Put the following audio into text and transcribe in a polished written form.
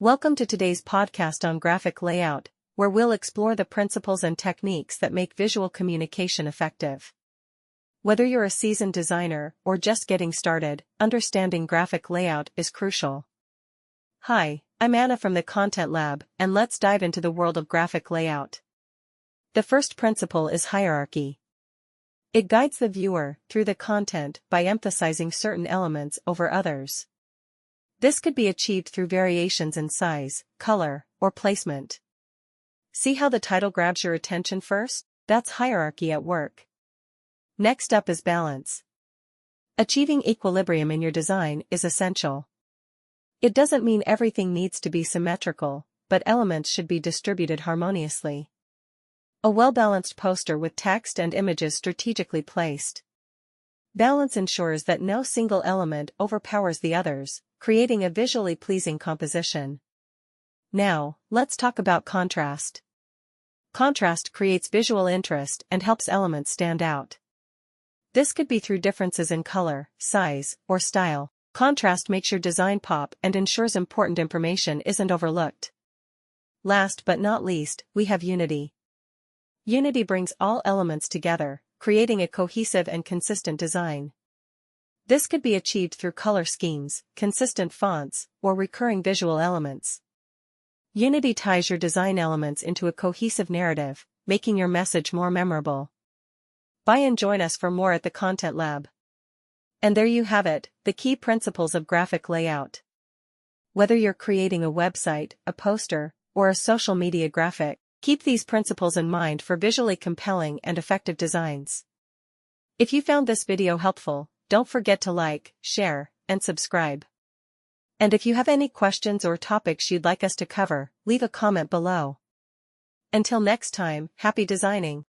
Welcome to today's podcast on graphic layout, where we'll explore the principles and techniques that make visual communication effective. Whether you're a seasoned designer or just getting started, understanding graphic layout is crucial. Hi, I'm Anna from the Content Lab, and let's dive into the world of graphic layout. The first principle is hierarchy. It guides the viewer through the content by emphasizing certain elements over others. This could be achieved through variations in size, color, or placement. See how the title grabs your attention first? That's hierarchy at work. Next up is balance. Achieving equilibrium in your design is essential. It doesn't mean everything needs to be symmetrical, but elements should be distributed harmoniously. A well-balanced poster with text and images strategically placed. Balance ensures that no single element overpowers the others, creating a visually pleasing composition. Now, let's talk about contrast. Contrast creates visual interest and helps elements stand out. This could be through differences in color, size, or style. Contrast makes your design pop and ensures important information isn't overlooked. Last but not least, we have unity. Unity brings all elements together, creating a cohesive and consistent design. This could be achieved through color schemes, consistent fonts, or recurring visual elements. Unity ties your design elements into a cohesive narrative, making your message more memorable. Buy and join us for more at the Content Lab. And there you have it, the key principles of graphic layout. Whether you're creating a website, a poster, or a social media graphic, keep these principles in mind for visually compelling and effective designs. If you found this video helpful, don't forget to like, share, and subscribe. And if you have any questions or topics you'd like us to cover, leave a comment below. Until next time, happy designing!